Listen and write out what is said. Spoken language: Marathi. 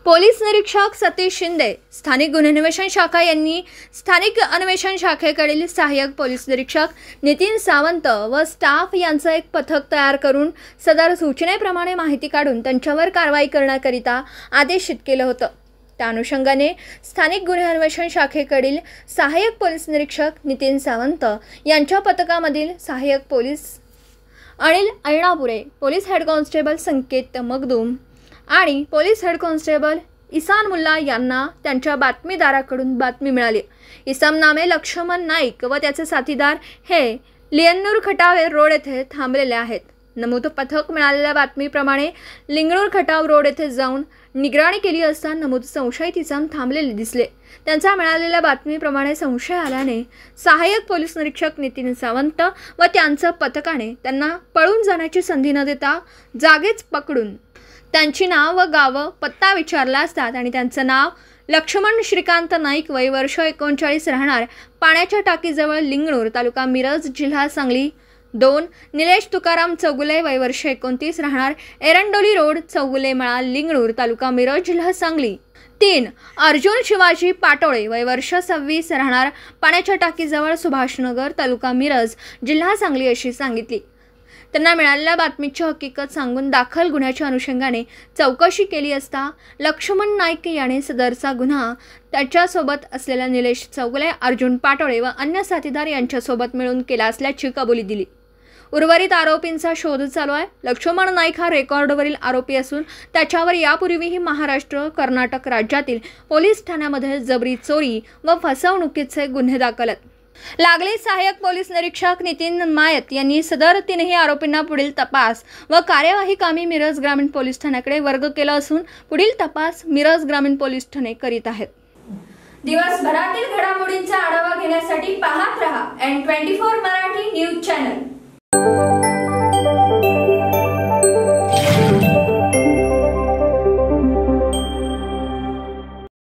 पोलीस निरीक्षक सतीश शिंदे, स्थानिक गुन्हे अन्वेषण शाखा यांनी स्थानिक अन्वेषण शाखेकडील सहाय्यक पोलीस निरीक्षक नितीन सावंत व स्टाफ यांचं एक पथक तयार करून सदर सूचनेप्रमाणे माहिती काढून त्यांच्यावर कारवाई करण्याकरिता आदेशित केलं होतं। त्या अनुषंगाने स्थानिक गुन्हे अन्वेषण शाखेकडील सहाय्यक पोलीस निरीक्षक नितीन सावंत यांच्या पथकामधील सहाय्यक police Anil Ayanapure, police head constable Sanket Magdum आणि पोलीस हेड कॉन्स्टेबल इसान मुल्ला यांना त्यांच्या बातमीदाराकडून बातमी मिळाली। इसम नामे लक्ष्मण नाईक व त्याचे साथीदार हे लिंगणूर खटाव रोड येथे थांबलेले आहेत। नमूद पथक मिळालेल्या बातमीप्रमाणे लिंगणूर खटाव रोड येथे जाऊन निगराणी केली असता नमूद संशयित इसम थांबलेले दिसले। त्यांचा मिळालेल्या बातमीप्रमाणे संशय आल्याने सहाय्यक पोलीस निरीक्षक नितीन सावंत व त्यांच्या पथकाने त्यांना पळून जाण्याची संधी न देता जागेच पकडून त्यांची नाव व गाव पत्ता विचारला असता आणि त्यांचं नाव लक्ष्मण श्रीकांत नाईक, वय वर्ष 39, राहणार पाण्याच्या टाकीजवळ लिंगणूर, तालुका मिरज, जिल्हा सांगली। 2 निलेश तुकाराम चौगुले, वय वर्ष 29, राहणार एरंडोली रोड, चौगुले मळा, लिंगणूर, तालुका मिरज, जिल्हा सांगली। 3 अर्जुन शिवाजी पाटोळे, वय वर्ष 26, राहणार पाण्याच्या टाकीजवळ सुभाषनगर, तालुका मिरज, जिल्हा सांगली अशी सांगितली। त्यांना मिळालेल्या बातमीची हकीकत सांगून दाखल गुन्ह्याच्या अनुषंगाने चौकशी केली असता लक्ष्मण नाईक याने सदरचा गुन्हा त्याच्यासोबत असलेल्या निलेश चौगुले, अर्जुन पाटोळे व अन्य साथीदार यांच्यासोबत मिळून केला असल्याची कबुली दिली। उर्वरित आरोपींचा शोध चालू आहे। लक्ष्मण नाईक हा रेकॉर्डवरील आरोपी असून त्याच्यावर यापूर्वीही महाराष्ट्र, कर्नाटक राज्यातील पोलीस ठाण्यामध्ये जबरी चोरी व फसवणुकीचे गुन्हे दाखल आहेत। लागलीच सहाय्यक पोलीस निरीक्षक नितीन मायत यांनी सदर 3ही आरोपींना पुढील तपास व कार्यवाही कामी मिरज ग्रामीण पोलीस ठाण्याकडे वर्ग केला असून पुढील तपास मिरज ग्रामीण पोलीस ठाणे करीत आहेत। दिवसभरातील घडामोडींचा आढावा घेण्यासाठी पाहत रहा N24 मराठी न्यूज।